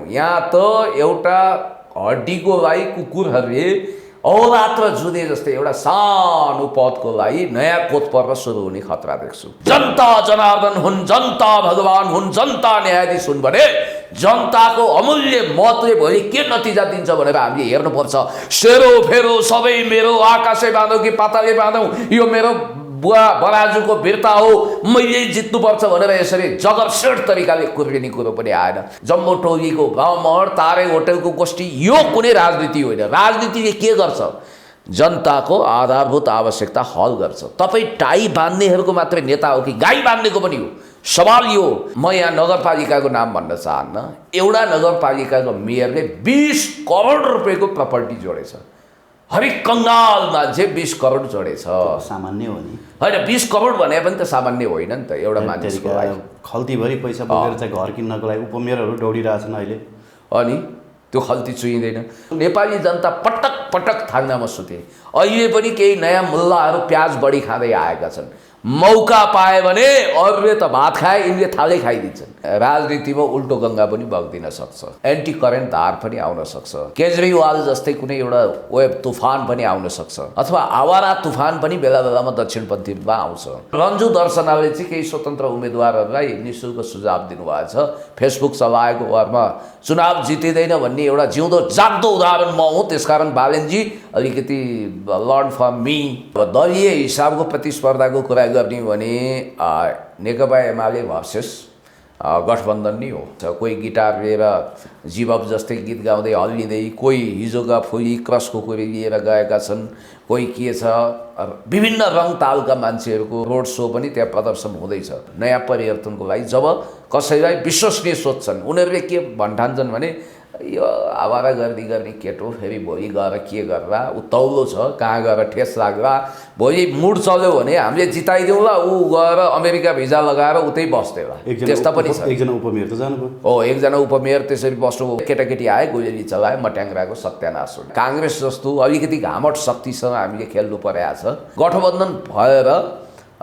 यहाँ त एउटा हड्डीको लागि कुकुरहरूले औलात्र जुधे जस्तै एउटा सानो पदको लागि नयाँ कोत पर्न सुरु हुने खतरा देख्छु। जनता जनार्दन हुन्, जनता भगवान हुन्, जनता न्यायाधीश हुन् भने जनताको अमूल्य मतले भोलि के नतिजा दिन्छ भनेर हामीले हेर्नुपर्छ। सेरो फेरो सबै मेरो, आकाशै बाँधौ कि पाताले बाँधौ, यो मेरो बुवा बराजुको वीरता हो, मैले जित्नुपर्छ भनेर यसरी जगरसेट तरिकाले कुर्रिने कुरो पनि आएन। जम्मू टोलीको भ्रमण, तारे होटलको गोष्ठी, यो कुनै राजनीति होइन। राजनीतिले के गर्छ? जनताको आधारभूत आवश्यकता हल गर्छ। तपाईँ टाई बाँध्नेहरूको मात्रै नेता हो कि गाई बाँध्नेको पनि हो? सवाल यो। म यहाँ नगरपालिकाको नाम भन्न चाहन्न। एउटा नगरपालिकाको मेयरले 20 करोड रुपियाँको प्रपर्टी जोडेछ। हरेक कङ्गाल मान्छे 20 करोड जोडेछ। सामान्य हो नि? होइन, 20 करोड भने पनि त सामान्य होइन नि त एउटा मान्छेको लागि। खल्तीभरि पैसा बोकेर चाहिँ घर किन्नको लागि उपमेयरहरू दौडिरहेछन् अहिले। अनि त्यो खल्ती चुइँदैन। नेपाली जनता पटक पटक थाङ्नामा सुते। अहिले पनि केही नयाँ मुल्लाहरू प्याज बढी खाँदै आएका छन्। मौका पाए भने अरूले त भात खाए, यिनले थालै खाइदिन्छन्। राजनीतिमा उल्टो गङ्गा पनि बग्दिन सक्छ, एन्टी करेन्ट धार पनि आउन सक्छ, केजरीवाल जस्तै कुनै एउटा वेब तुफान पनि आउन सक्छ, अथवा आवारा तुफान पनि बेला बेलामा दक्षिणपन्थीमा आउँछ। रन्जु दर्शनाले चाहिँ केही स्वतन्त्र उम्मेदवारहरूलाई निःशुल्क सुझाव दिनुभएको छ। फेसबुक चलाएको वारमा चुनाव जितिँदैन भन्ने एउटा जिउँदो जाग्दो उदाहरण म हुँ। त्यसकारण बालेनजी अलिकति लर्न फ्रम मी। दलीय हिसाबको प्रतिस्पर्धाको कुरा गर्ने भने नेकपा एमाले भर्सेस गठबन्धन नै हो। कोही गिटार लिएर जीवब जस्तै गीत गाउँदै हल्लिँदै, कोही हिजोका फुली क्रसको कुरी लिएर गएका छन्, कोही के छ, विभिन्न रङ तालका मान्छेहरूको रोड सो पनि त्यहाँ प्रदर्शन हुँदैछ नयाँ परिवर्तनको लागि। जब कसैलाई विश्वसनीय सोध्छन्, उनीहरूले के भन्ठान्छन् भने यो आवारा गर्दी गर्ने केटो फेरि भोलि गएर के गर्ला, ऊ तौलो छ, कहाँ गएर ठेस लाग्ला, भोलि मुड चल्यो भने हामीले जिताइदिउँला, ऊ गएर अमेरिका भिजा लगाएर उतै बस्देला। त्यस्ता पनि छ। एकजना उपमेयर त जानुभयो। हो, एकजना उपमेयर त्यसरी बस्नुभयो। केटाकेटी आए, गोली चलाए, मट्याङ्ग्राको सत्यानाश हो। काङ्ग्रेस जस्तो अलिकति घामट शक्तिसँग हामीले खेल्नु परेको छ। गठबन्धन भएर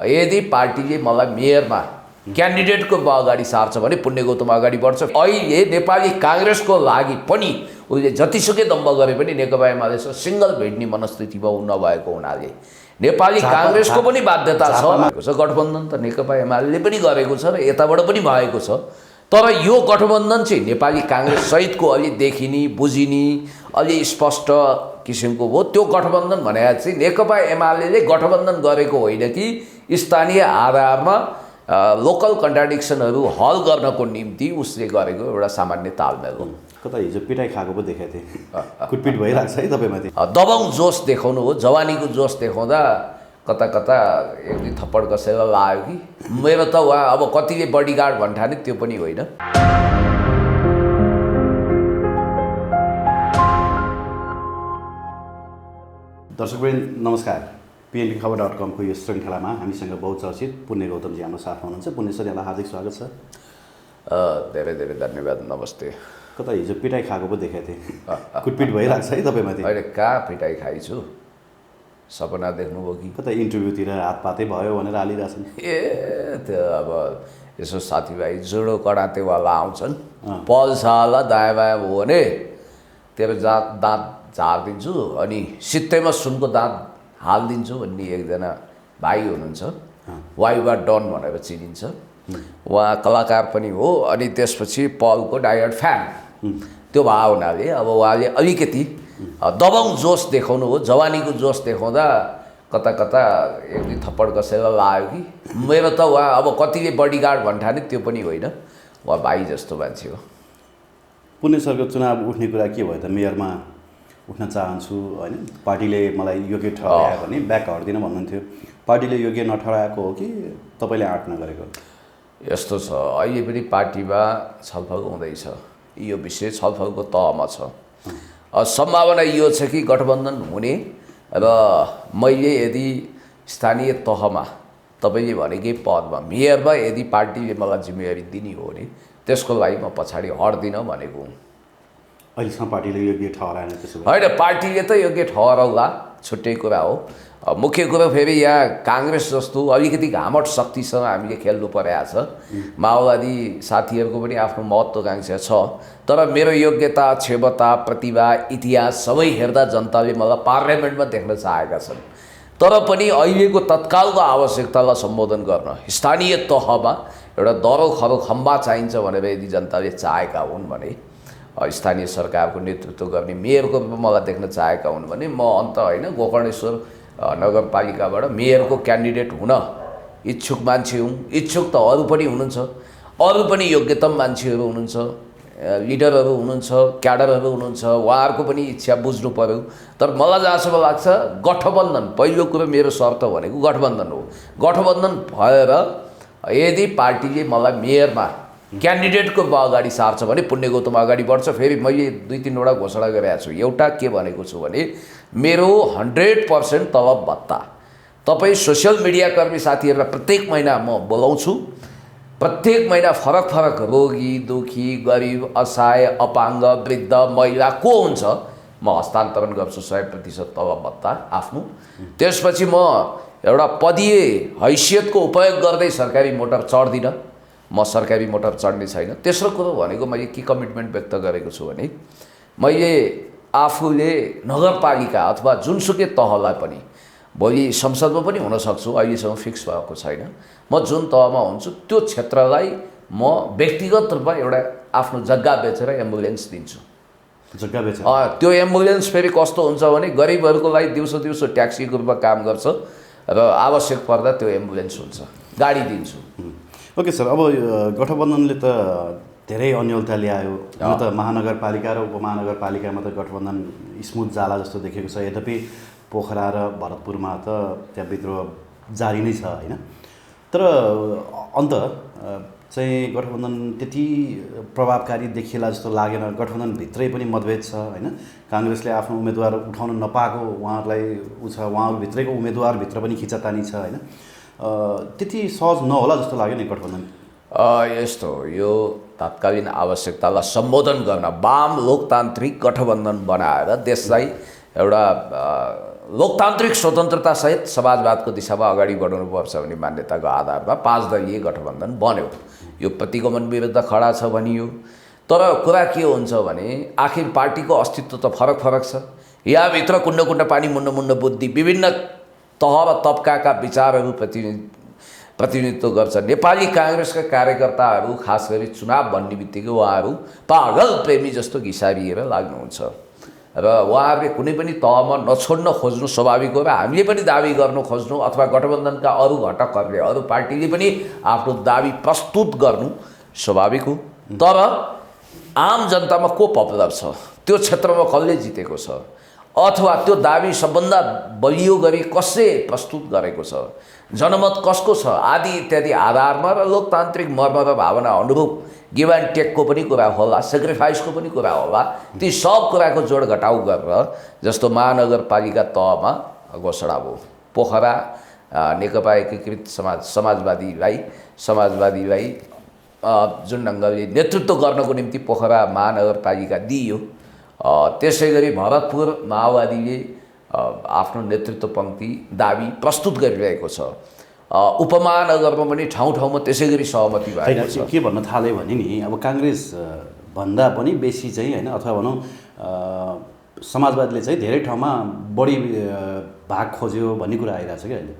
यदि पार्टीले मलाई मेयरमा क्यान्डिडेटको अगाडि सार्छ भने पुण्य गौतम अगाडि बढ्छ। अहिले नेपाली काङ्ग्रेसको लागि पनि उसले जतिसुकै दम्ब गरे पनि नेकपा एमालेसँग सिङ्गल भेट्ने मनस्थितिमा नभएको हुनाले नेपाली काङ्ग्रेसको पनि बाध्यता छ। गठबन्धन त नेकपा एमाले पनि गरेको छ र यताबाट पनि भएको छ। तर यो गठबन्धन चाहिँ नेपाली काङ्ग्रेस सहितको अलि देखिने, बुझिने, अलि स्पष्ट किसिमको हो। त्यो गठबन्धन भने चाहिँ नेकपा एमाले गठबन्धन गरेको होइन कि स्थानीय आधारमा लोकल कन्ट्राडिक्सनहरू हल गर्नको निम्ति उसले गरेको एउटा सामान्य तालमेल हो। कता हिजो पिटाइ खाएको पो देखेको थिएँ। कुटपिट भइरहेको छ है तपाईँमाथि। दबाउँ जोस देखाउनु हो। जवानीको जोस देखाउँदा कता कता एक दुई थप्पड कसैलाई लाग्यो कि मेरो त वा अब कतिले बडीगार्ड भन्ठाने त्यो पनि होइन। दर्शकवृन्द नमस्कार। PNBखबर.com को यो श्रृङ्खलामा हामीसँग बहुचर्चित पुण्य गौतमजी हाम्रो साथमा हुनुहुन्छ। पुण्य सर, यहाँलाई हार्दिक स्वागत छ। धेरै धेरै धन्यवाद। नमस्ते। कता हिजो पिटाइ खाएको पो देखेको थिएँ। कुटपिट भइरहेको छ है तपाईँमाथि। अहिले कहाँ पिटाइ खाइछु? सपना देख्नुभयो कि? कता इन्टरभ्यूतिर हातपातै भयो भनेर हालिरहेछन्। ए त्यो अब यसो साथीभाइ जुडो कडातेवाला आउँछन्, पल्साला दायाँ बायाँ भयो भने तेरो दाँत झारिदिन्छु अनि सित्तैमा सुनको दाँत हालिदिन्छु भन्ने एकजना भाइ हुनुहुन्छ। वाइवा डन भनेर चिनिन्छ। उहाँ कलाकार पनि हो अनि त्यसपछि पलको डायहर्ड फ्यान। त्यो भए हुनाले अब उहाँले अलिकति दबाउँ जोस देखाउनु हो। जवानीको जोस देखाउँदा कता कता एक दुई थप्पड कसैलाई लाग्यो कि मेरो त उहाँ अब कतिले बडीगार्ड भन्ठाने त्यो पनि होइन। उहाँ भाइ जस्तो मान्छे हो। पुण्य सरको चुनाव उठ्ने कुरा के भयो त? मेयरमा उठ्न चाहन्छु होइन, पार्टीले मलाई योग्य ठहरायो भने ब्याक हट्दिनँ भन्नुहुन्थ्यो। पार्टीले योग्य नठहराएको हो कि तपाईँले आँट नगरेको? यस्तो छ, अहिले पनि पार्टीमा छलफल हुँदैछ। यो विषय छलफलको तहमा छ। सम्भावना यो छ कि गठबन्धन हुने र मैले यदि स्थानीय तहमा तपाईँले भनेकै पदमा मेयरमा यदि पार्टीले मलाई जिम्मेवारी दिने हो भने त्यसको लागि म पछाडि हट्दिनँ भनेको हुँ। अहिलेसम्म पार्टीले योग्य ठहराएन त्यसो भए? होइन, पार्टीले त योग्य ठहराउला, छुट्टै कुरा हो। मुख्य कुरो फेरि यहाँ काङ्ग्रेस जस्तो अलिकति घामट शक्तिसँग हामीले खेल्नु परेको छ। माओवादी साथीहरूको पनि आफ्नो महत्त्वाकांक्षा छ, तर मेरो योग्यता, क्षमता, प्रतिभा, इतिहास सबै हेर्दा जनताले मलाई पार्लियामेन्टमा देख्न चाहेका छन्। तर पनि अहिलेको तत्कालको आवश्यकतालाई सम्बोधन गर्न स्थानीय तहमा एउटा दरो खरो खम्बा चाहिन्छ भनेर यदि जनताले चाहेका हुन् भने, स्थानीय सरकारको नेतृत्व गर्ने मेयरको रूपमा मलाई देख्न चाहेका हुन् भने म अन्त होइन गोकर्णेश्वर नगरपालिकाबाट मेयरको क्यान्डिडेट हुन इच्छुक मान्छे हुँ। इच्छुक त अरू पनि हुनुहुन्छ, अरू पनि योग्यतम मान्छेहरू हुनुहुन्छ, लिडरहरू हुनुहुन्छ, क्याडरहरू हुनुहुन्छ, उहाँहरूको पनि इच्छा बुझ्नु पर्यो। तर मलाई जहाँसम्म लाग्छ गठबन्धन, पहिलो कुरो मेरो शर्त भनेको गठबन्धन हो। गठबन्धन भएर यदि पार्टीले मलाई मेयरमा क्यान्डिडेटको अगाडि सार्छ भने पुण्य गौतम अगाडि बढ्छ। फेरि मैले 2-3 वटा घोषणा गरेको छु। एउटा के भनेको छु भने मेरो 100% तलब भत्ता तपाईँ सोसियल मिडियाकर्मी साथीहरूलाई प्रत्येक महिना म बोलाउँछु। प्रत्येक महिना फरक फरक रोगी, दुखी, गरिब, असहाय, अपाङ्ग, वृद्ध, महिला को हुन्छ म हस्तान्तरण गर्छु 100% तलब भत्ता आफ्नो। त्यसपछि म एउटा पदीय हैसियतको उपयोग गर्दै सरकारी मोटर चढ्दिनँ, म सरकारी मोटर चढ्ने छैन। तेस्रो कुरो भनेको मैले के कमिटमेन्ट व्यक्त गरेको छु भने मैले आफूले नगरपालिका अथवा जुनसुकै तहलाई पनि भोलि संसदमा पनि हुन सक्छु, अहिलेसम्म फिक्स भएको छैन। म जुन तहमा हुन्छु त्यो क्षेत्रलाई म व्यक्तिगत रूपमा एउटा आफ्नो जग्गा बेचेर एम्बुलेन्स दिन्छु। जग्गा बेचेर? त्यो एम्बुलेन्स फेरि कस्तो हुन्छ भने गरिबहरूको लागि दिउँसो ट्याक्सीको रूपमा काम गर्छ र आवश्यक पर्दा त्यो एम्बुलेन्स हुन्छ, गाडी दिन्छु। ओके सर, अब गठबन्धनले त धेरै अन्यलता ल्यायो। हुन त महानगरपालिका र उपमहानगरपालिकामा त गठबन्धन स्मुथ जाला जस्तो देखेको छ। यद्यपि पोखरा र भरतपुरमा त त्यहाँ विद्रोह जारी नै छ होइन। तर अन्त चाहिँ गठबन्धन त्यति प्रभावकारी देखिएला जस्तो लागेन। गठबन्धनभित्रै पनि मतभेद छ होइन। काङ्ग्रेसले आफ्नो उम्मेदवार उठाउन नपाएको उहाँहरूलाई छ, उहाँहरूभित्रैको उम्मेदवारभित्र पनि खिचातानी छ होइन। त्यति सहज नहोला जस्तो लाग्यो नि गठबन्धन। यस्तो यो तत्कालीन आवश्यकतालाई सम्बोधन गर्न वाम लोकतान्त्रिक गठबन्धन बनाएर देशलाई एउटा लोकतान्त्रिक स्वतन्त्रतासहित समाजवादको दिशामा अगाडि बढाउनुपर्छ भन्ने मान्यताको आधारमा 5 दलीय गठबन्धन बन्यो। यो प्रतिगमन विरुद्ध खडा छ भनियो। तर कुरा के हुन्छ भने आखिर पार्टीको अस्तित्व त फरक फरक छ। यहाँभित्र कुण्ड पानी मुण्ड बुद्धि विभिन्न तह र तबकाका विचारहरू प्रतिनिधित्व गर्छ। नेपाली काङ्ग्रेसका कार्यकर्ताहरू खास गरी चुनाव भन्ने बित्तिकै उहाँहरू पागल प्रेमी जस्तो घिसारिएर लाग्नुहुन्छ र उहाँहरूले कुनै पनि तहमा नछोड्न खोज्नु स्वाभाविक हो र हामीले पनि दाबी गर्नु खोज्नु अथवा गठबन्धनका अरू घटकहरूले अरू पार्टीले पनि आफ्नो दाबी प्रस्तुत गर्नु स्वाभाविक हो। तर आम जनतामा को पपुलर छ, त्यो क्षेत्रमा कसले जितेको छ अथवा त्यो दाबी सबभन्दा बलियो गरी कसले प्रस्तुत गरेको छ, जनमत कसको छ आदि इत्यादि आधारमा र लोकतान्त्रिक मर्म र भावना अनुरूप गिभ एन्ड टेकको पनि कुरा होला, सेक्रिफाइसको पनि कुरा होला। ती सब कुराको जोड घटाउ गरेर जस्तो महानगरपालिका तहमा घोषणा भयो। पोखरा नेकपा एकीकृत समाजवादीलाई जुन ढङ्गले नेतृत्व गर्नको निम्ति पोखरा महानगरपालिका दिइयो, त्यसै गरी भरतपुर माओवादीले आफ्नो नेतृत्व पङ्क्ति दाबी प्रस्तुत गरिरहेको छ। उपमहानगरमा पनि ठाउँ त्यसै गरी सहमति भएको छ। के भन्न थाले भने नि अब काङ्ग्रेस भन्दा पनि बेसी चाहिँ होइन अथवा भनौँ समाजवादीले चाहिँ धेरै ठाउँमा बढी भाग खोज्यो भन्ने कुरा आइरहेको छ क्या अहिले।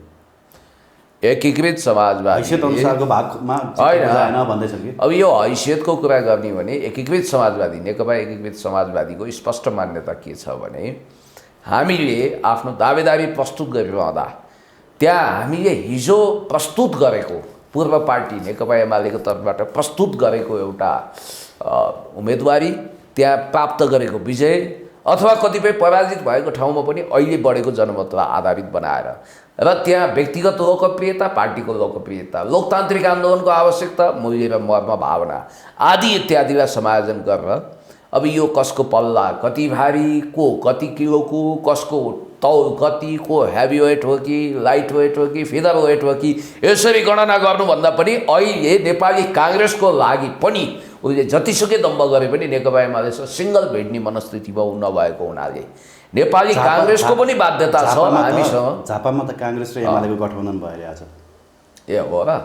एकीकृत समाजवादी हैसियत अनुसारको भागमा होइन भन्दैछन् कि। अब यो हैसियतको कुरा गर्ने भने एकीकृत समाजवादी नेकपा एकीकृत समाजवादीको स्पष्ट मान्यता के छ भने हामीले आफ्नो दावेदारी प्रस्तुत गरिरहँदा त्यहाँ हामीले हिजो प्रस्तुत गरेको पूर्व पार्टी नेकपा एमालेको तर्फबाट प्रस्तुत गरेको एउटा उम्मेदवारी, त्यहाँ प्राप्त गरेको विजय अथवा कतिपय पराजित भएको ठाउँमा पनि अहिले बढेको जनमतलाई आधारित बनाएर र त्यहाँ व्यक्तिगत लोकप्रियता, पार्टीको लोकप्रियता, लोकतान्त्रिक आन्दोलनको आवश्यकता, मूल्य र मर्म भावना आदि इत्यादिलाई समायोजन गरेर अब यो कसको पल्ला कति भारी, को कति किलोको, कसको तौल कति, को हेभी वेट हो कि लाइट वेट हो कि फिदर वेट हो कि, यसरी गणना गर्नुभन्दा पनि अहिले नेपाली काङ्ग्रेसको लागि पनि उसले जतिसुकै दम्ब गरे पनि नेकपा एमालेसँग सिङ्गल भेट्ने मनस्थितिमा ऊ नभएको हुनाले नेपाली काङ्ग्रेसको पनि बाध्यता छ हामीसँग। झापामा त काङ्ग्रेस र एमालेको गठबन्धन भएर आज ए हो र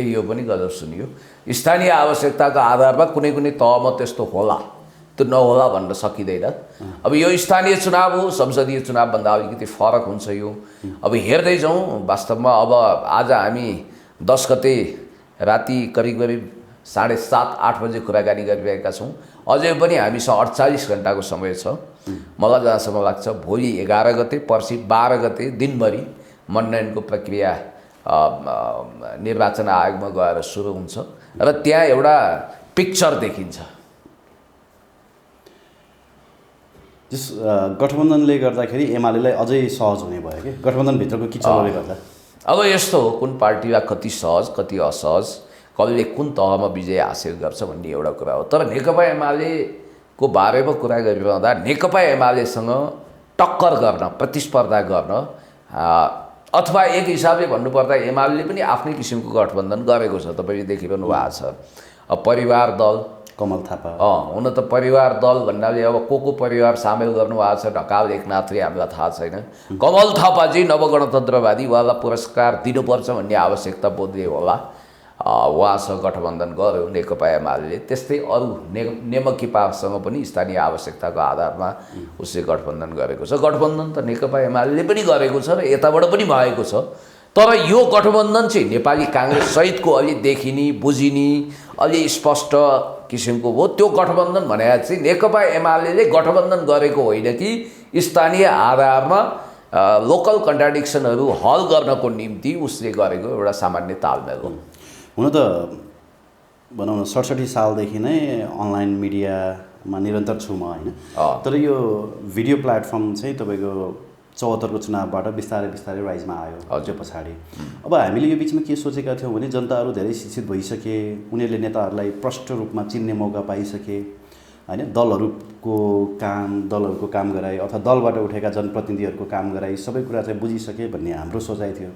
यो पनि गजब सुनियो। स्थानीय आवश्यकताको आधारमा कुनै कुनै तहमा त्यस्तो होला, त्यो नहोला भन्न सकिँदैन। अब यो स्थानीय चुनाव हो, संसदीय चुनावभन्दा अलिकति फरक हुन्छ यो। अब हेर्दै जाउँ वास्तवमा। अब आज हामी 10 गते राति करिब 7:30-8 बजे कुराकानी गरिरहेका छौँ। अझै पनि हामीसँग 48 घन्टाको समय छ। मलाई जहाँसम्म लाग्छ भोलि 11 गते, पर्सि 12 गते दिनभरि मनोनयनको प्रक्रिया निर्वाचन आयोगमा गएर सुरु हुन्छ र त्यहाँ एउटा पिक्चर देखिन्छ। जस गठबन्धनले गर्दाखेरि एमालेलाई अझै सहज हुने भयो कि गठबन्धनभित्रको किचनले गर्दा। अब यस्तो हो, कुन पार्टीलाई कति सहज कति असहज, कसले कुन तहमा विजय हासिल गर्छ भन्ने एउटा कुरा हो। तर नेकपा एमालेको बारेमा कुरा गरिरहँदा नेकपा एमालेसँग टक्कर गर्न, प्रतिस्पर्धा गर्न, अथवा एक हिसाबले भन्नुपर्दा एमाले पनि आफ्नै किसिमको गठबन्धन गरेको छ। तपाईँले देखिरहनु भएको छ। अब परिवार दल कमल थापा हुन त परिवार दल भन्नाले अब को परिवार सामेल गर्नुभएको छ ढकाल एकनाथले हामीलाई थाहा छैन। कमल थापाजी नवगणतन्त्रवादी, उहाँलाई पुरस्कार दिनुपर्छ भन्ने आवश्यकता बोधले होला उहाँसँग गठबन्धन गर्यो नेकपा एमाले। त्यस्तै अरू नेमकिपासँग पनि स्थानीय आवश्यकताको आधारमा उसले गठबन्धन गरेको छ। गठबन्धन त नेकपा एमाले पनि गरेको छ र यताबाट पनि भएको छ। तर यो गठबन्धन चाहिँ नेपाली काङ्ग्रेस सहितको अलि देखिने बुझिने अलि स्पष्ट किसिमको हो। त्यो गठबन्धन भने चाहिँ नेकपा एमाले गठबन्धन गरेको होइन कि स्थानीय आधारमा लोकल कन्ट्राडिक्सनहरू हल गर्नको निम्ति उसले गरेको एउटा सामान्य तालमेल हो। हुन त भनौँ न 67 सालदेखि नै अनलाइन मिडियामा निरन्तर छु म होइन। तर यो भिडियो प्लेटफर्म चाहिँ तपाईँको 74 को चुनावबाट बिस्तारै राइजमा आयो त्यो पछाडि। अब हामीले यो बिचमा के सोचेका थियौँ भने जनताहरू धेरै शिक्षित भइसके, उनीहरूले नेताहरूलाई प्रष्ट रूपमा चिन्ने मौका पाइसके होइन। दलहरूको काम गराए अथवा दलबाट उठेका जनप्रतिनिधिहरूको काम गराए, सबै कुरा चाहिँ बुझिसके भन्ने हाम्रो सोचाइ थियो।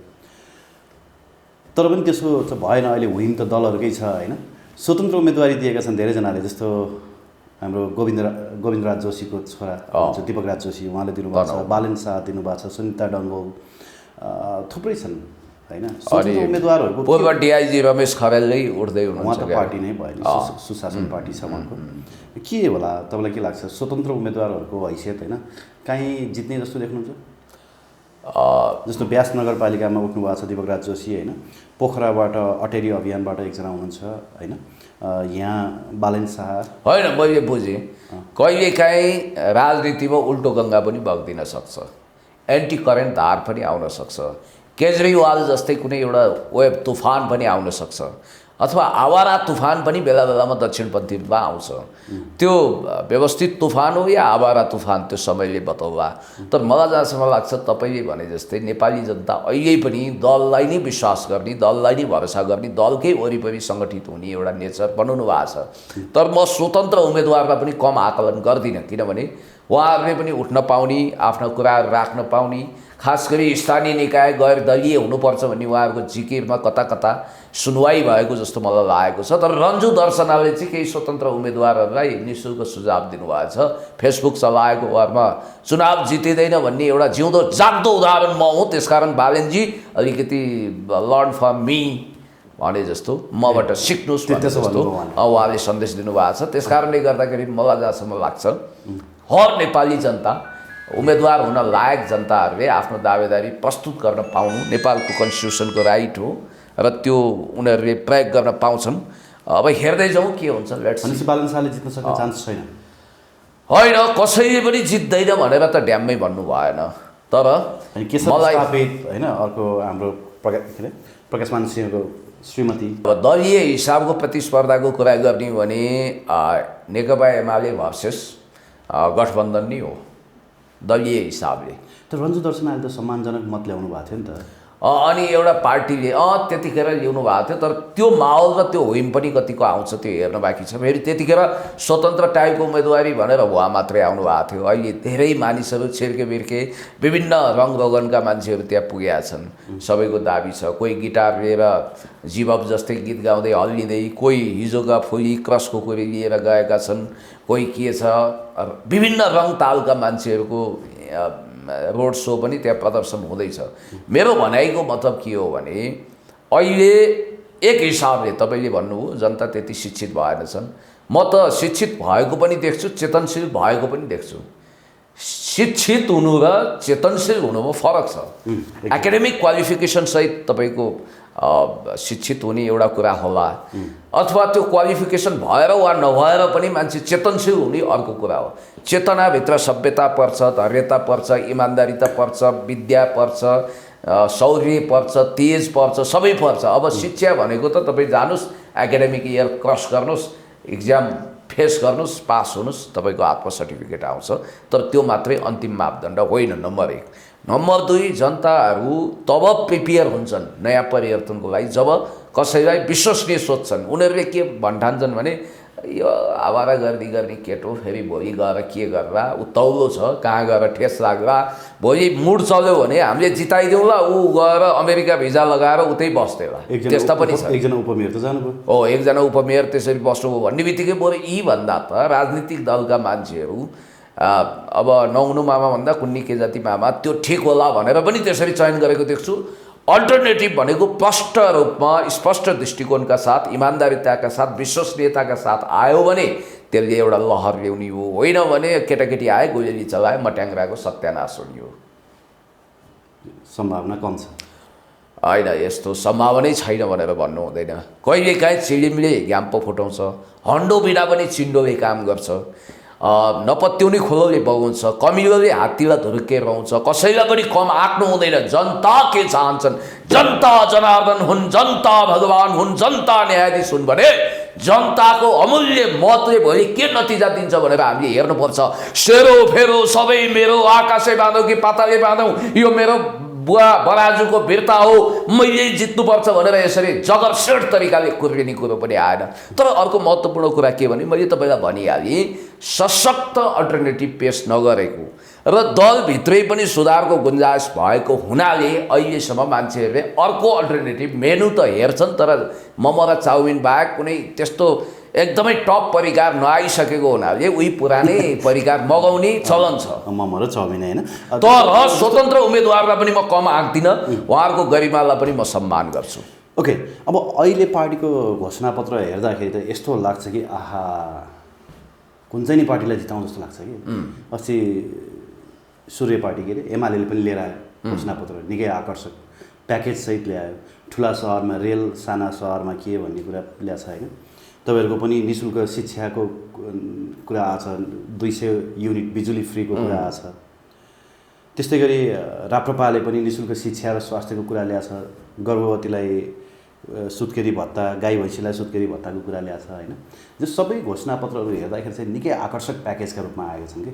तर पनि त्यसो त भएन। अहिले हुइम त दलहरूकै छ होइन। स्वतन्त्र उम्मेदवारी दिएका छन् धेरैजनाले, जस्तो हाम्रो गोविन्दराज जोशीको छोरा दीपकराज जोशी उहाँले दिनुभएको छ, बालेन शाह दिनुभएको छ, सुनिता डङ्गोल, थुप्रै छन् होइन। स्वतन्त्र उम्मेदवारहरूको पूर्व डिआइजी रमेश खरेलले उठ्दै हुनुहुन्छ। उहाँ त पार्टी नै भयो नि, सुशासन पार्टी छ उहाँको। के होला तपाईँलाई के लाग्छ स्वतन्त्र उम्मेदवारहरूको हैसियत होइन काहीँ जित्ने जस्तो देख्नुहुन्छ? जस्तो ब्यास नगरपालिकामा उठ्नु भएको छ दीपकराज जोशी होइन। पोखराबाट अटेरी अभियानबाट एकजना हुनुहुन्छ होइन। यहाँ बालेन शाह होइन। मैले बुझेँ कहिलेकाहीँ राजनीतिमा उल्टो गङ्गा पनि बग्दिन सक्छ, एन्टी करेन्ट धार पनि आउन सक्छ, केजरीवाल जस्तै कुनै एउटा वेब तुफान पनि आउन सक्छ, अथवा आवारा तुफान पनि बेला बेलामा दक्षिणपन्थीमा आउँछ। त्यो व्यवस्थित तुफान हो या आवारा तुफान त्यो समयले बताउला। तर मलाई जहाँसम्म लाग्छ तपाईँले भने जस्तै नेपाली जनता अहिले पनि दललाई नै विश्वास गर्ने, दललाई नै भरोसा गर्ने, दलकै वरिपरि सङ्गठित हुने एउटा नेचर बनाउनु भएको छ। तर म स्वतन्त्र उम्मेदवारलाई पनि कम आकलन गर्दिनँ, किनभने उहाँहरूले पनि उठ्न पाउने, आफ्ना कुराहरू राख्न पाउने, खास गरी स्थानीय निकाय गैर दलीय हुनुपर्छ भन्ने उहाँहरूको जिकिरमा कता कता सुनवाई भएको जस्तो मलाई लागेको छ। तर रन्जु दर्शनाले चाहिँ केही स्वतन्त्र उम्मेदवारहरूलाई निःशुल्क सुझाव दिनुभएको छ। फेसबुक चलाएको वारमा चुनाव जितिँदैन भन्ने एउटा जिउँदो जाग्दो उदाहरण म हुँ, त्यसकारण बालेनजी अलिकति लर्न फ्रम मी भने जस्तो, मबाट सिक्नुहोस् भने जस्तो उहाँले सन्देश दिनुभएको छ। त्यसकारणले गर्दाखेरि मलाई जहाँसम्म लाग्छ हर नेपाली जनता, उम्मेदवार हुन लायक जनताहरूले आफ्नो दावेदारी प्रस्तुत गर्न पाउनु नेपालको कन्स्टिट्युसनको राइट हो र त्यो उनीहरूले प्रयोग गर्न पाउँछन्। अब हेर्दै जाउँ के हुन्छ। भनेपछि बालेन शाहले जित्न सक्ने चान्स छैन? होइन, कसैले पनि जित्दैन भनेर त ड्याम्मै भन्नु भएन। तर मलाई होइन अर्को हाम्रो प्रकाशमान सिंहको श्रीमती दलीय हिसाबको प्रतिस्पर्धाको कुरा गर्ने भने नेकपा एमाले भर्सेस गठबन्धन नै हो दलीय हिसाबले। तर रन्जु दर्शन अहिले त सम्मानजनक मत ल्याउनु भएको थियो नि त। अनि एउटा पार्टीले त्यतिखेर ल्याउनु भएको थियो, तर त्यो माहौल र त्यो होइम पनि कतिको आउँछ त्यो हेर्न बाँकी छ। फेरि त्यतिखेर स्वतन्त्र टाइपको उम्मेदवारी भनेर उहाँ मात्रै आउनु भएको थियो। अहिले धेरै मानिसहरू छिर्के बिर्के विभिन्न रङरगनका मान्छेहरू त्यहाँ पुगेका छन्। सबैको दाबी छ, कोही गिटार लिएर जीवब जस्तै गीत गाउँदै हल्लिँदै, कोही हिजोका फुली क्रस कुकुरी लिएर गएका छन्, कोही के छ, विभिन्न रङ तालका मान्छेहरूको रोड सो पनि त्यहाँ प्रदर्शन हुँदैछ। मेरो भनाइको मतलब के हो भने अहिले एक हिसाबले तपाईँले भन्नुभयो जनता त्यति शिक्षित भएनछन्, म त शिक्षित भएको पनि देख्छु, चेतनशील भएको पनि देख्छु। शिक्षित हुनु र चेतनशील हुनुमा फरक छ। एकाडेमिक क्वालिफिकेसन सहित तपाईँको शिक्षित हुने एउटा कुरा होला, अथवा त्यो क्वालिफिकेसन भएर वा नभएर पनि मान्छे चेतनशील हुने अर्को कुरा हो। चेतनाभित्र सभ्यता पर्छ, धैर्यता पर्छ, इमान्दारिता पर्छ, विद्या पर्छ, शौर्य पर्छ, तेज पर्छ, सबै पर्छ। अब शिक्षा भनेको त तपाईँ जानुहोस्, एकाडेमिक इयर क्रस गर्नुहोस्, इक्जाम फेस गर्नुहोस्, पास हुनुहोस्, तपाईँको हातमा सर्टिफिकेट आउँछ। तर त्यो मात्रै अन्तिम मापदण्ड होइन, नम्बर 1। नम्बर 2, जनताहरू तब प्रिपेयर हुन्छन् नयाँ परिवर्तनको लागि जब कसैलाई विश्वसनीय सोध्छन्। उनीहरूले के भन्ठान्छन् भने यो आवारा गर्ने केटो फेरि भोलि गएर के गर्ला, ऊ तौलो छ, कहाँ गएर ठेस लाग्ला, भोलि मुड चल्यो भने हामीले जिताइदिउँला, ऊ गएर अमेरिका भिजा लगाएर उतै बस्देला। त्यस्ता पनि छ। एकजना उपमेयर त जानुभयो। एकजना उपमेयर त्यसरी बस्नुभयो भन्ने बित्तिकै बरु यी भन्दा त राजनीतिक दलका मान्छेहरू अब नहुनु मामा भन्दा कुन्नी के जाति मामा, त्यो ठिक होला भनेर पनि त्यसरी चयन गरेको देख्छु। अल्टरनेटिभ भनेको स्पष्ट रूपमा, स्पष्ट दृष्टिकोणका साथ, इमान्दारिताका साथ, विश्वसनीयताका साथ आयो भने त्यसले एउटा लहर ल्याउने हो। होइन भने केटाकेटी आए, गोली चलाए, मट्याङ्ग्राको सत्यानाश हुने हो। सम्भावना कम छ। होइन, यस्तो सम्भावनै छैन भनेर भन्नु हुँदैन। कहिलेकाहीँ चिडिमले घाम पो फुटाउँछ, हन्डो बिना पनि चिन्डोले काम गर्छ, नपत्याउने खोलोले बगाउँछ, कमिलोले हाततिर धुर्केर आउँछ, कसैलाई पनि कम आँक्नु हुँदैन। जनता के चाहन्छन्? जनता जनार्दन हुन्, जनता भगवान हुन्, जनता न्यायाधीश हुन् भने जनताको अमूल्य मतले भोलि के नतिजा दिन्छ भनेर हामीले हेर्नुपर्छ। सेरो फेरो सबै मेरो, आकाशे बाँधौँ कि पाताले बाँधौँ, यो मेरो बुवा बराजुको वीरता हो, मैले जित्नुपर्छ भनेर यसरी जगरसेट तरिकाले कुर्ने कुरो पनि आएन। तर अर्को महत्त्वपूर्ण कुरा के भने मैले तपाईँलाई भनिहालेँ, सशक्त अल्टरनेटिभ पेस नगरेको र दलभित्रै पनि सुधारको गुन्जाइस भएको हुनाले अहिलेसम्म मान्छेहरूले अर्को अल्टरनेटिभ मेनु त हेर्छन्, तर मोमो र चाउमिन बाहेक कुनै त्यस्तो एकदमै टप परिकार नआइसकेको हुनाले उही पुरानै परिकार मगाउने चलन छ। मोमो र चाउमिन होइन। तर स्वतन्त्र उम्मेदवारलाई पनि म कम आँक्दिनँ, उहाँहरूको गरिमालाई पनि म सम्मान गर्छु। ओके, अब अहिले पार्टीको घोषणापत्र हेर्दाखेरि त यस्तो लाग्छ कि आहा, कुन चाहिँ नि पार्टीलाई जिताउँ जस्तो लाग्छ कि। अस्ति सूर्य पार्टी के अरे एमाले पनि लिएर आयो घोषणापत्र, निकै आकर्षक प्याकेजसहित ल्यायो। ठुला सहरमा रेल, साना सहरमा के भन्ने कुरा ल्याएको छ होइन। तपाईँहरूको पनि निःशुल्क शिक्षाको कुरा आछ, 200 युनिट बिजुली फ्रीको कुरा आछ। त्यस्तै गरी राप्रपाले पनि निःशुल्क शिक्षा र स्वास्थ्यको कुरा ल्याएको छ। गर्भवतीलाई सुत्केरी भत्ता, गाई भैँसीलाई सुत्केरी भत्ताको कुरा ल्याएको छ होइन। जो सबै घोषणापत्रहरू हेर्दाखेरि चाहिँ निकै आकर्षक प्याकेजका रूपमा आएका छन् कि।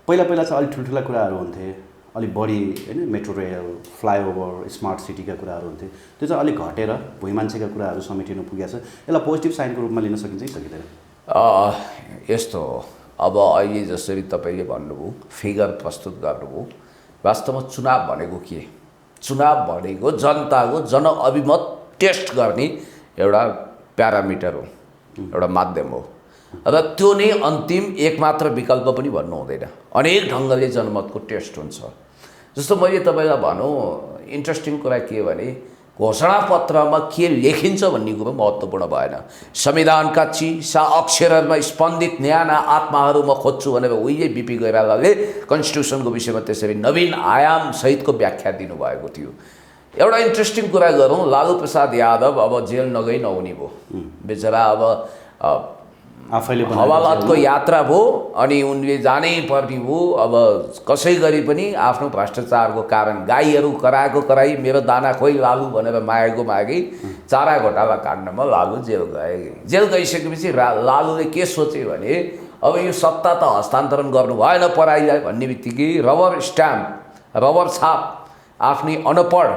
पहिला चाहिँ अलिक ठुल्ठुला कुराहरू हुन्थे, अलिक बढी होइन, मेट्रो रेल, फ्लाइओभर, स्मार्ट सिटीका कुराहरू हुन्थे। त्यो चाहिँ अलिक घटेर भुइँ मान्छेका कुराहरू समेटिनु पुगेको छ। यसलाई पोजिटिभ साइनको रूपमा लिन सकिन्छ कि सकिँदैन? यस्तो हो, अब अहिले जसरी तपाईँले भन्नुभयो, फिगर प्रस्तुत गर्नुभयो, वास्तवमा चुनाव भनेको के? चुनाव भनेको जनताको जनअभिमत टेस्ट गर्ने एउटा प्यारामिटर हो, एउटा माध्यम हो। र त्यो नै अन्तिम एकमात्र विकल्प पनि भन्नु हुँदैन। अनेक ढङ्गले जनमतको टेस्ट हुन्छ। जस्तो मैले तपाईँलाई भनौँ, इन्ट्रेस्टिङ कुरा के भने घोषणापत्रमा के लेखिन्छ भन्ने कुरो महत्त्वपूर्ण भएन। संविधानका चिसा अक्षरहरूमा स्पन्दित न्याना आत्माहरू म खोज्छु भनेर उहिले बिपी गैरालाले कन्स्टिट्युसनको विषयमा त्यसरी नवीन आयामसहितको व्याख्या दिनुभएको थियो। एउटा इन्ट्रेस्टिङ कुरा गरौँ, लालू प्रसाद यादव अब जेल नगई नहुने भयो बेचरा। अब आफैले हवालातको यात्रा भयो अनि उनले जानै पर्ने भयो। अब कसै गरी पनि आफ्नो भ्रष्टाचारको कारण गाईहरू कराई मेरो दाना खोइ लालू भनेर मागे चारा घोटाला काण्डमा लालू जेल गए। जेल गइसकेपछि लालूले के सोचे भने अब यो सत्ता त हस्तान्तरण गर्नु भएन पराईलाई भन्ने बित्तिकै रबर स्ट्याम्प, रबर छाप आफ्नै अनपढ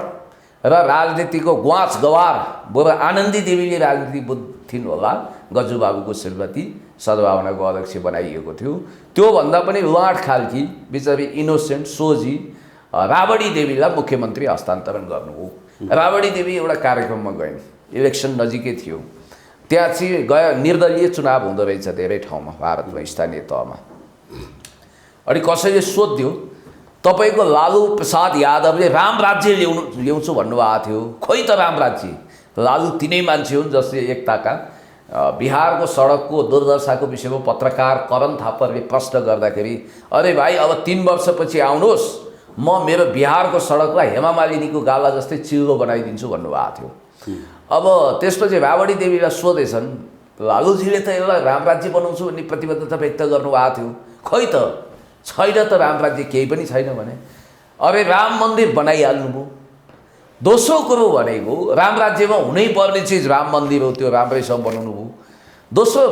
र राजनीतिको ग्वाच गवार बरु आनन्दी देवीले राजनीति बुझ्थिन् होला। गजुबाबुको श्रीमती सद्भावनाको अध्यक्ष बनाइएको थियो। त्योभन्दा पनि लाट खाल्की बिचारी इनोसेन्ट सोझी राबडी देवीलाई मुख्यमन्त्री हस्तान्तरण गर्नुभयो। राबडी देवी एउटा कार्यक्रममा गइन्, इलेक्सन नजिकै थियो, त्यहाँ चाहिँ गयो, निर्दलीय चुनाव हुँदो रहेछ धेरै ठाउँमा भारतमा स्थानीय तहमा। अनि कसैले सोध्यो तपाईँको लालु प्रसाद यादवले राम राज्य ल्याउँछु भन्नुभएको थियो, खोइ त राम राज्य? लालु तिनै मान्छे हुन् जसले एकताका बिहारको सडकको दुर्दशाको विषयमा पत्रकार करण थापरले प्रश्न गर्दाखेरि अरे भाइ अब 3 वर्षपछि आउनुहोस्, म मेरो बिहारको सडकलाई हेमा मालिनीको गाला जस्तै चिल्लो बनाइदिन्छु भन्नुभएको थियो। अब त्यसपछि राबडी देवीलाई सोधेछन् लालुजीले त यसलाई राम राज्य बनाउँछु भन्ने प्रतिबद्धता व्यक्त गर्नुभएको थियो, खोइ त छैन त राम राज्य, केही पनि छैन भने। अरे राम मन्दिर बनाइहाल्नुभयो। दोस्रो कुरो भनेको राम राज्यमा हुनै पर्ने चिज राम मन्दिर हो, त्यो राम्रैसँग बनाउनु भयो। दोस्रो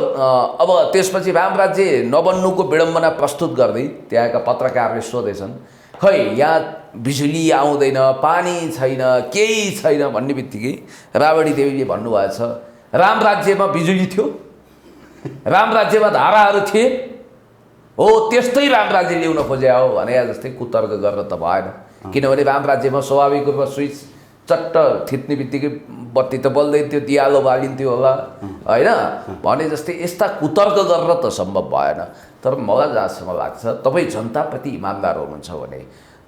अब त्यसपछि राम राज्य नबन्नुको विडम्बना प्रस्तुत गर्दै त्यहाँका पत्रकारले सोधेछन् खै यहाँ बिजुली आउँदैन, पानी छैन, केही छैन भन्ने बित्तिकै राबडी देवीले भन्नुभएछ राम राज्यमा बिजुली थियो, राम राज्यमा धाराहरू थिए, हो त्यस्तै राम राज्य ल्याउन खोजे हो भने जस्तै कुतर्क गर्न त भएन। किनभने राम राज्यमा स्वाभाविक रूपमा स्विच चट्ट थिच्ने बित्तिकै बत्ती त बल्दै थियो, दियालो बालिन्थ्यो होला होइन भने जस्तै यस्ता कुतर्क गर्न त सम्भव भएन। तर मलाई जहाँसम्म लाग्छ तपाईँ जनताप्रति इमान्दार हुनुहुन्छ भने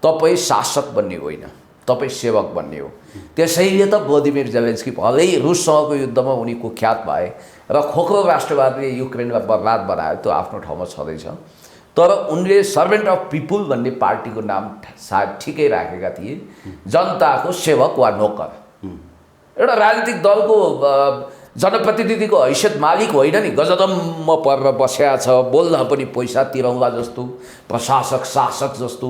तपाईँ शासक बन्ने होइन, तपाईँ सेवक बन्ने हो। त्यसैले त भ्लादिमिर जेलेन्स्की भलै रुससँगको युद्धमा उनी कुख्यात भए र खोक्रो राष्ट्रवादले युक्रेनलाई बर्बाद बनायो, त्यो आफ्नो ठाउँमा छँदैछ। तर उनले सर्भेन्ट अफ पिपुल भन्ने पार्टीको नाम सायद ठिकै राखेका थिए, जनताको सेवक वा नोकर। एउटा राजनीतिक दलको जनप्रतिनिधिको हैसियत मालिक होइन नि, गजदम्म परेर बसेका छ, बोल्दा पनि पैसा तिरौला जस्तो, प्रशासक शासक जस्तो,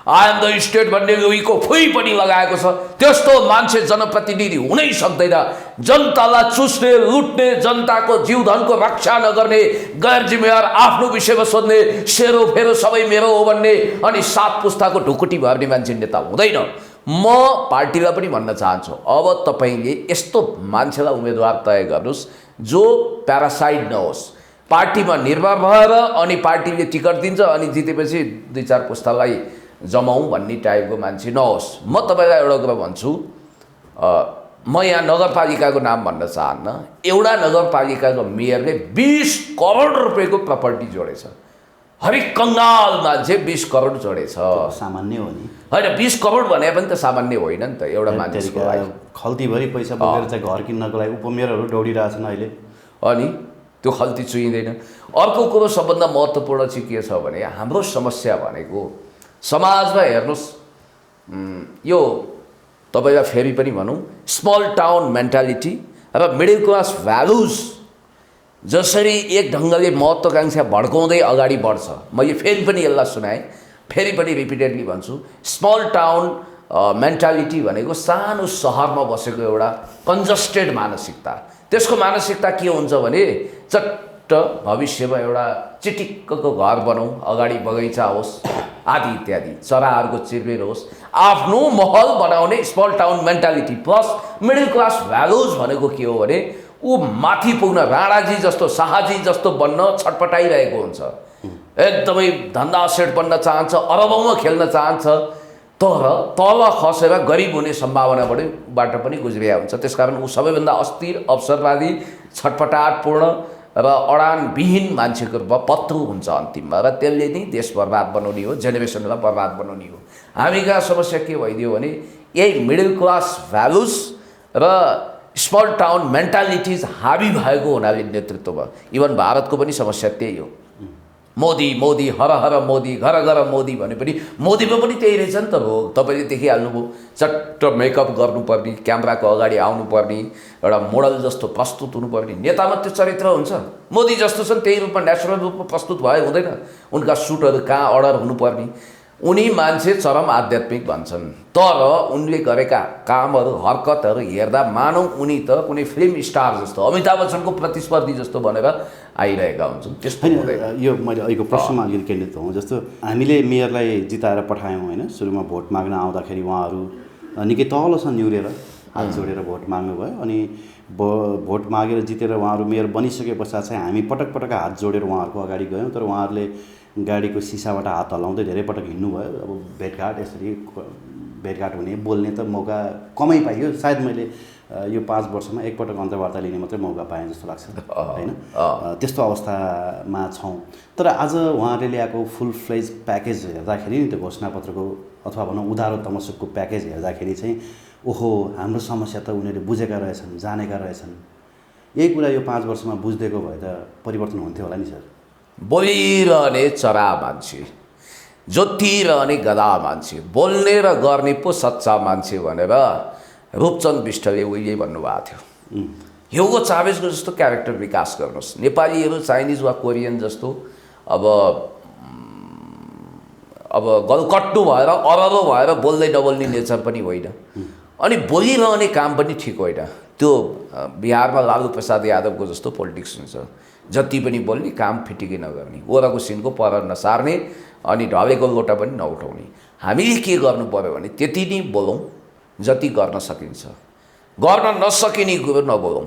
आई एम द स्टेट भन्ने उहीको फुई पनि लगाएको छ। त्यस्तो मान्छे जनप्रतिनिधि हुनै सक्दैन। जनतालाई चुस्ने, लुट्ने, जनताको जीवधनको रक्षा नगर्ने, गैर जिम्मेवार आफ्नो विषयमा सोध्ने, सेरो फेरो सबै मेरो हो भन्ने अनि 7 पुस्ताको ढुकुटी भर्ने मान्छे नेता हुँदैन। म पार्टीलाई पनि भन्न चाहन्छु अब तपाईँले यस्तो मान्छेलाई उम्मेदवार तय गर्नुहोस् जो प्यारासाइट नहोस्, पार्टीमा निर्भर भएर अनि पार्टीले टिकट दिन्छ अनि जितेपछि 2-4 पुस्तालाई जमाउँ भन्ने टाइपको मान्छे नहोस्। म तपाईँलाई एउटा कुरा भन्छु, म यहाँ नगरपालिकाको नाम भन्न चाहन्न, एउटा नगरपालिकाको मेयरले 20 करोड रुपियाँको प्रपर्टी जोडेछ। हरेक कङ्गाल मान्छे 20 करोड जोडेछ। सामान्य हो नि होइन, 20 करोड भने पनि त सामान्य होइन नि त एउटा मान्छेको लागि। खल्तीभरि पैसा बोकेर चाहिँ घर किन्नको लागि उपमेयरहरू दौडिरहेछन् अहिले, अनि त्यो खल्ती चुइँदैन। अर्को कुरो सबभन्दा महत्त्वपूर्ण चाहिँ के छ भने हाम्रो समस्या भनेको समाजमा हेर्नुहोस्, यो तपाईँलाई फेरि पनि भनौँ स्मल टाउन मेन्टालिटी र मिडल क्लास भ्यालुज जसरी एक ढङ्गले महत्त्वाकांक्षा भड्काउँदै अगाडि बढ्छ। मैले फेरि पनि यसलाई सुनाएँ, फेरि पनि रिपिटेडली भन्छु, स्मल टाउन मेन्टालिटी भनेको सानो सहरमा बसेको एउटा कन्जस्टेड मानसिकता। त्यसको मानसिकता के हुन्छ भने चट्ट भविष्यमा एउटा चिटिक्कको घर बनाउँ, अगाडि बगैँचा होस् आदि इत्यादि, चराहरूको चिरबिर होस्, आफ्नो महल बनाउने small town mentality plus middle class values भनेको के हो भने ऊ माथि पुग्न राणाजी जस्तो शाहजी जस्तो बन्न छटपटाइरहेको हुन्छ। एकदमै धन्दा सेट बन्न चाहन्छ, अरबौँमा खेल्न चाहन्छ, तर तल खसेर गरिब हुने सम्भावनाबाट पनि गुज्रिया हुन्छ। त्यसकारण ऊ सबैभन्दा अस्थिर, अवसरवादी, छटपटाटपूर्ण र अडानविहीन मान्छेको रूपमा पत्रु हुन्छ अन्तिममा, र त्यसले नै देश बर्बाद बनाउने हो, जेनेरेसनलाई बर्बाद बनाउने हो। हामी कहाँ समस्या के भइदियो भने यही मिडल क्लास भ्यालुज र स्मल टाउन मेन्टालिटिज हाबी भएको हुनाले नेतृत्वमा इभन भारतको पनि समस्या त्यही हो। मोदी मोदी हर हर मोदी, घर घर मोदी भने पनि मोदीमा पनि त्यही रहेछ नि त हो। तपाईँले देखिहाल्नुभयो, चट्ट मेकअप गर्नुपर्ने, क्यामेराको अगाडि आउनुपर्ने, एउटा मोडल जस्तो प्रस्तुत हुनुपर्ने नेतामा त्यो चरित्र हुन्छ। मोदी जस्तो छन् त्यही रूपमा नेचुरल रूपमा प्रस्तुत भए हुँदैन। उनका सुटहरू कहाँ अर्डर हुनुपर्ने, उनी मान्छे चरम आध्यात्मिक भन्छन्, तर उनले गरेका कामहरू हरकतहरू हेर्दा मानौँ उनी त कुनै फिल्म स्टार जस्तो, अमिताभ बच्चनको प्रतिस्पर्धी जस्तो भनेर आइरहेका हुन्छन्। त्यस्तो हुँदैन। यो मैले अहिलेको प्रश्नमा अलिकति केन्द्रित हौँ। जस्तो हामीले मेयरलाई जिताएर पठायौँ होइन, सुरुमा भोट माग्न आउँदाखेरि उहाँहरू निकै तलसम्म निहुरेर हात जोडेर भोट माग्नुभयो अनि भोट मागेर जितेर उहाँहरू मेयर बनिसके पश्चात चाहिँ हामी पटक पटक हात जोडेर उहाँहरूको अगाडि गयौँ, तर उहाँहरूले गाडीको सिसाबाट हात हल्लाउँदै धेरै पटक हिँड्नुभयो। अब भेटघाट यसरी भेटघाट हुने बोल्ने त मौका कमै पाइयो। सायद मैले यो 5 वर्षमा एकपटक अन्तर्वार्ता लिने मात्रै मौका पाएँ जस्तो लाग्छ होइन। त्यस्तो अवस्थामा छौँ। तर आज उहाँहरूले ल्याएको फुल फ्लेज प्याकेज हेर्दाखेरि नि त्यो घोषणापत्रको अथवा भनौँ उधारो तमसुकको प्याकेज हेर्दाखेरि चाहिँ ओहो हाम्रो समस्या त उनीहरूले बुझेका रहेछन्, जानेका रहेछन्। यही कुरा यो 5 वर्षमा बुझिदिएको भए त परिवर्तन हुन्थ्यो होला नि सर। बोलिरहने चरा मान्छे, जोतिरहने गधा मान्छे, बोल्ने र गर्ने पो सच्चा मान्छे भनेर रूपचन्द बिष्टले उहिले भन्नुभएको थियो। ह्युगो चावेजको जस्तो क्यारेक्टर विकास गर्नुहोस्। नेपालीहरू चाइनिज वा कोरियन जस्तो अब गलकट्टु भएर अररो भएर बोल्दै नबोल्ने नेचर पनि होइन, अनि बोलिरहने काम पनि ठिक होइन। त्यो बिहारमा लालु प्रसाद यादवको जस्तो पोलिटिक्स हुन्छ, जति पनि बोल्ने काम फिटिकै नगर्ने, ओराको सिनको पर नसार्ने अनि ढलेको लोटा पनि नउठाउने। हामीले के गर्नु पर्यो भने त्यति नै बोलौँ जति गर्न सकिन्छ, गर्न नसकिने कुरो नबोलौँ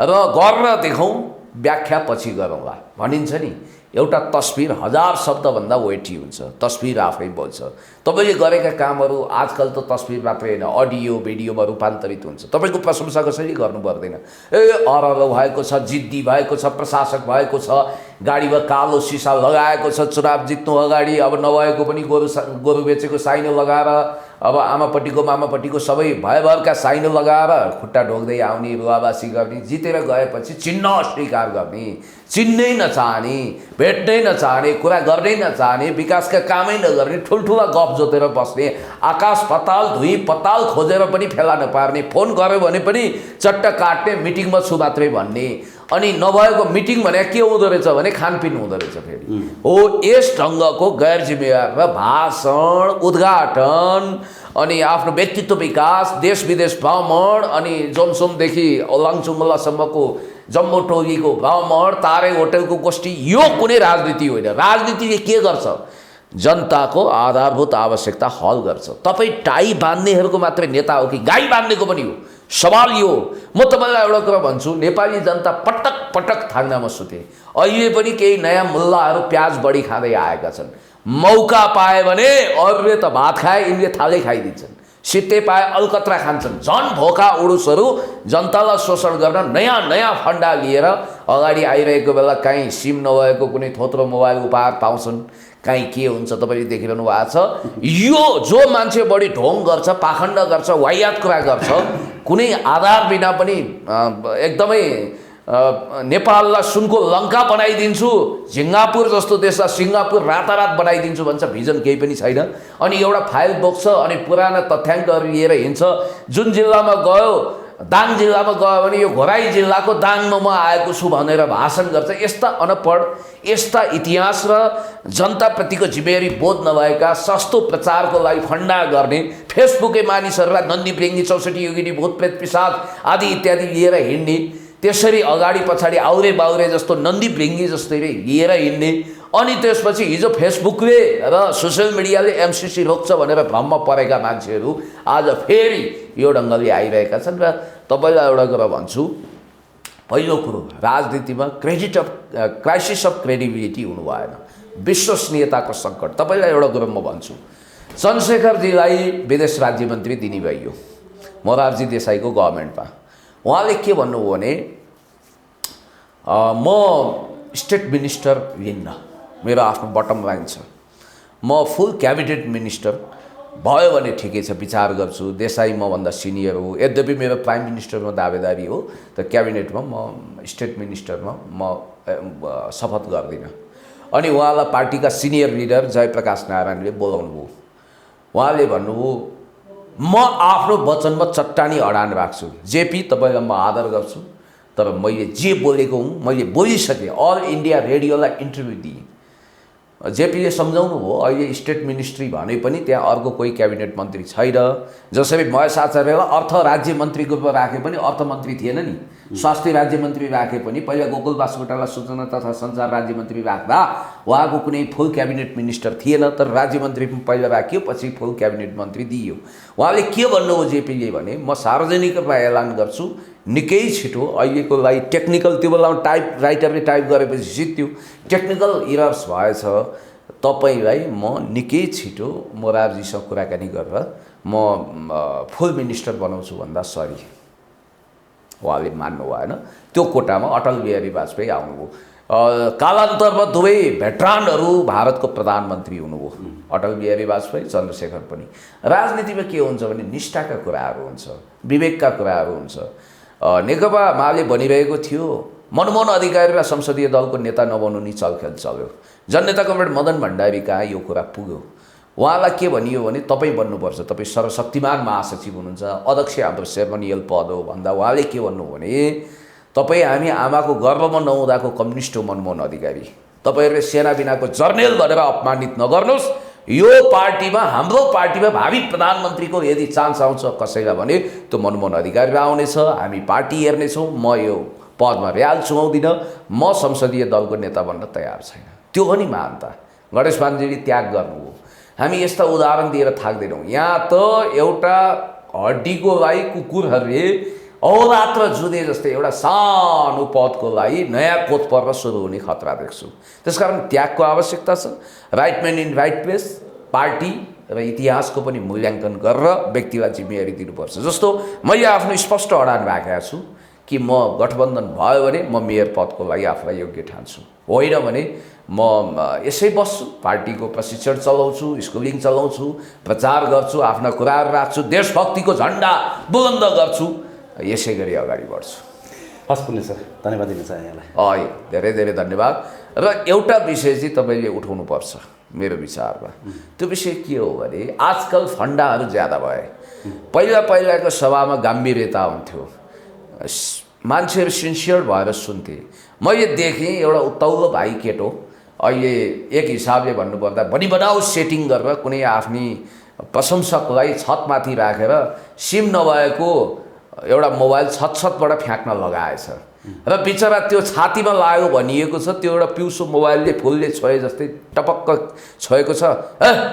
र गर्न देखाउँ, व्याख्या पछि गरौँला भनिन्छ नि। एउटा तस्बिर 1000 शब्दभन्दा वेटी हुन्छ, तस्बिर आफै बोल्छ। तपाईँले गरेका कामहरू आजकल त तस्बिर मात्रै होइन, अडियो भिडियोमा रूपान्तरित हुन्छ। तपाईँको प्रशंसा कसरी गर्नु पर्दैन। अरलो भएको छ, जिद्दी भएको छ, प्रशासक भएको छ, गाडीमा कालो सिसा लगाएको छ, चुनाव जित्नु अगाडि अब नभएको पनि गोरु बेचेको साइनो लगाएर, अब आमापट्टिको मामापट्टिको सबै भयभरका साइनो लगाएर खुट्टा ढोक्दै आउने, रुवाबासी गर्ने, जितेर गएपछि चिन्न अस्वीकार गर्ने, चिन्नै नचाहने, भेट्नै नचाहने, कुरा गर्नै नचाहने, विकासका कामै नगर्ने, ठुल्ठुला गफ जोतेर बस्ने, आकाश पताल धुई पताल खोजेर पनि फेला नपार्ने, फोन गऱ्यो भने पनि चट्ट काट्ने, मिटिङमा छु मात्रै भन्ने। अनि नभएको मिटिङ भने के हुँदो रहेछ भने खानपिन हुँदो रहेछ फेरि। हो यस ढङ्गको गैर जिम्मेवार र भाषण, उद्घाटन अनि आफ्नो व्यक्तित्व विकास, देश विदेश भ्रमण अनि जोमसोमदेखि लाङचुङलासम्मको जम्मू टोलीको भ्रमण, तारे होटलको गोष्ठी, यो कुनै राजनीति होइन। राजनीतिले के गर्छ? जनताको आधारभूत आवश्यकता हल गर्छ। तपाईँ टाई बाँध्नेहरूको मात्रै नेता हो कि गाई बाँध्नेको पनि हो? सवाल यो। म तपाईँलाई एउटा कुरा भन्छु, नेपाली जनता पटक पटक थाङ्नामा सुते। अहिले पनि केही नयाँ मुल्लाहरू प्याज बढी खाँदै आएका छन्। मौका पाए भने अरूले त भात खाए, यिनले थालै खाइदिन्छन्। सित्ते पाए अलकत्रा खान्छन्। झन् भोका उडुसहरू जनतालाई शोषण गर्न नयाँ नयाँ फन्डा लिएर अगाडि आइरहेको बेला काहीँ सिम नभएको कुनै थोत्रो मोबाइल उपहार पाउँछन्, काहीँ के हुन्छ तपाईँले देखिरहनु भएको छ। यो जो मान्छे बढी ढोङ गर्छ, पाखण्ड गर्छ, वाहियात कुरा गर्छ, कुनै आधार बिना पनि एकदमै नेपाललाई सुनको लङ्का बनाइदिन्छु, सिङ्गापुर जस्तो देशलाई सिङ्गापुर रातारात बनाइदिन्छु भन्छ, भिजन केही पनि छैन। अनि एउटा फाइल बोक्छ अनि पुराना तथ्याङ्कहरू लिएर हिँड्छ। जुन जिल्लामा गयो, दाङ जिल्लामा गयो भने यो घोराई जिल्लाको दाङमा म आएको छु भनेर भाषण गर्छ। यस्ता अनपढ, यस्ता इतिहास र जनताप्रतिको जिम्मेवारी बोध नभएका, सस्तो प्रचारको लागि फन्डा गर्ने, फेसबुकै मानिसहरूलाई नन्दी प्रेङ्गी 64 योगिनी भूतप्रेत पिशाच आदि इत्यादि लिएर हिँड्ने, त्यसरी अगाडि पछाडि आउरे बाउरे जस्तो नन्दी भृङ्गी जस्तै लिएर हिँड्ने। अनि त्यसपछि हिजो फेसबुकले र सोसियल मिडियाले एमसिसी रोक्छ भनेर भ्रममा परेका मान्छेहरू आज फेरि यो ढङ्गले आइरहेका छन्। र तपाईँलाई एउटा कुरा भन्छु, पहिलो कुरो राजनीतिमा क्राइसिस अफ क्रेडिबिलिटी हुनु भएन, विश्वसनीयताको सङ्कट। तपाईँलाई एउटा कुरो म भन्छु, चन्द्रशेखरजीलाई विदेश राज्य मन्त्री दिने भइयो मोरारजी देसाईको गभर्मेन्टमा। उहाँले के भन्नुभयो भने म स्टेट मिनिस्टर लिन्न, मेरो आफ्नो बटम लाइन छ, म फुल क्याबिनेट मिनिस्टर भयो भने ठिकै छ, विचार गर्छु। देसाई मभन्दा सिनियर हो, यद्यपि मेरो प्राइम मिनिस्टरमा दावेदारी हो, तर क्याबिनेटमा म स्टेट मिनिस्टरमा म शपथ गर्दिनँ। अनि उहाँलाई पार्टीका सिनियर लिडर जयप्रकाश नारायणले बोलाउनु भयो। उहाँले भन्नुभयो म आफ्नो वचनमा चट्टानी अडान राख्छु, जेपी तपाईँलाई म आदर गर्छु, तर मैले जे बोलेको हुँ मैले बोलिसकेँ। अल इन्डिया रेडियोलाई इन्टरभ्यू दिएँ। जेपीले सम्झाउनु भयो अहिले स्टेट मिनिस्ट्री भने पनि त्यहाँ अर्को कोही क्याबिनेट मन्त्री छैन। जसरी महेश आचार्यलाई अर्थ राज्य मन्त्रीको रूपमा राखे पनि अर्थमन्त्री थिएन नि, स्वास्थ्य राज्य मन्त्री राखे पनि पहिला गोकुल बासकोटालाई सूचना तथा सञ्चार राज्य मन्त्री राख्दा उहाँको कुनै फुल क्याबिनेट मिनिस्टर थिएन, तर राज्य मन्त्री पनि पहिला राखियो, पछि फुल क्याबिनेट मन्त्री दिइयो। उहाँले के भन्नुभयो जेपीले भने म सार्वजनिक रूपमा ऐलान गर्छु निकै छिटो, अहिलेको लागि टेक्निकल त्यो बेलामा राइटरले टाइप गरेपछि जित्यो, टेक्निकल इरर्स भएछ, तपाईँलाई म निकै छिटो मोरारजीसँग कुराकानी गरेर म फुल मिनिस्टर बनाउँछु भन्दा सरी उहाँले मान्नु भएन। त्यो कोटामा अटल बिहारी वाजपेयी आउनुभयो। कालान्तरमा दुवै भेटरानहरू भारतको प्रधानमन्त्री हुनुभयो, अटल बिहारी वाजपेयी, चन्द्रशेखर पनि। राजनीतिमा के हुन्छ भने निष्ठाका कुराहरू हुन्छ, विवेकका कुराहरू हुन्छ। नेकपा माले भनिरहेको थियो मनमोहन अधिकारीलाई संसदीय दलको नेता नबन्नु नि चलखेल चल्यो। जननेता कमरेड मदन भण्डारी कहाँ यो कुरा पुग्यो। उहाँलाई के भनियो भने तपाईँ बन्नुपर्छ, तपाईँ सर्वशक्तिमान महासचिव हुनुहुन्छ, अध्यक्ष हाम्रो सेरेमनियल पद हो भन्दा उहाँले के भन्नु भने तपाईँ हामी आमाको गर्भमा नहुँदाको कम्युनिस्ट हो मनमोहन अधिकारी, तपाईँहरूले सेना बिनाको जर्नेल भनेर अपमानित नगर्नुहोस्। यो पार्टीमा हाम्रो पार्टीमा भावी प्रधानमन्त्रीको यदि चान्स आउँछ कसैलाई भने त्यो मनमोहन अधिकारी आउनेछ, हामी पार्टी हेर्नेछौँ, म यो पदमा र्याल चुहाउँदिनँ, म संसदीय दलको नेता बन्न तयार छैन। त्यो हो नि महानता। गणेश मानजीले त्याग गर्नुभयो। हामी यस्ता उदाहरण दिएर थाक्दैनौँ। यहाँ त एउटा हड्डीको लागि कुकुरहरूले अहोरात्र जुधे जस्तै एउटा सानो पदको लागि नयाँ कोत पर्न सुरु हुने खतरा देख्छु। त्यसकारण त्यागको आवश्यकता छ। Right man in right place, party र इतिहासको पनि मूल्याङ्कन गरेर व्यक्तिलाई जिम्मेवारी दिनुपर्छ। जस्तो मैले आफ्नो स्पष्ट अडान राखेको छु कि म गठबन्धन भयो भने म मेयर पदको लागि आफूलाई योग्य ठान्छु, होइन भने म यसै बस्छु, पार्टीको प्रशिक्षण चलाउँछु, स्कुलिङ चलाउँछु, प्रचार गर्छु, आफ्ना कुराहरू राख्छु, देशभक्तिको झन्डा बुलन्द गर्छु, यसै गरी अगाडि बढ्छु। हस् पुण्य सर, धन्यवाद दिन चाहे यहाँलाई। धेरै धेरै धन्यवाद। र एउटा विषय चाहिँ तपाईँले उठाउनुपर्छ मेरो विचारमा। त्यो विषय के हो भने आजकल फन्डाहरू ज्यादा भए। पहिलाको सभामा गम्भीरता हुन्थ्यो, मान्छेहरू सिन्सियर भएर सुन्थे। मैले देखेँ एउटा उत्तौलो भाइ केटो अहिले एक हिसाबले भन्नुपर्दा बनी बनाऊ सेटिङ गरेर कुनै आफ्नी प्रशंसकलाई छतमाथि राखेर सिम नभएको एउटा मोबाइल छतबाट फ्याँक्न लगाएछ र बिचरा त्यो छातीमा लाग्यो भनिएको छ, त्यो एउटा पिउसो मोबाइलले फुलले छोए जस्तै टपक्क छोएको छ,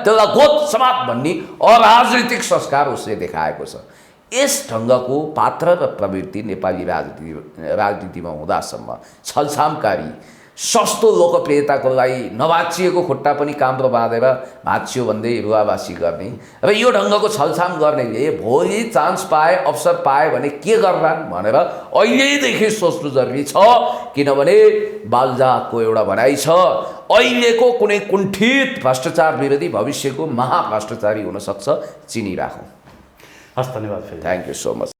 त्यसलाई गोद समात भन्ने अराजनीतिक संस्कार उसले देखाएको छ। यस ढङ्गको पात्र र प्रवृत्ति नेपाली राजनीतिमा हुँदासम्म छलछामकारी सस्तो लोकप्रियताको लागि नभाँचिएको खुट्टा पनि काम्रो बाँधेर भाँचियो भन्दै रुवावासी गर्ने र यो ढङ्गको छलछाम गर्नेले भोलि चान्स पाए, अवसर पाए भने के गर्लान् भनेर अहिलेदेखि सोच्नु जरुरी छ। किनभने बालजातको एउटा भनाइ छ, अहिलेको कुनै कुण्ठित भ्रष्टाचार विरोधी भविष्यको महाभ्रष्टाचारी हुनसक्छ, चिनिराखौँ। हस्, धन्यवाद। Thank you so much.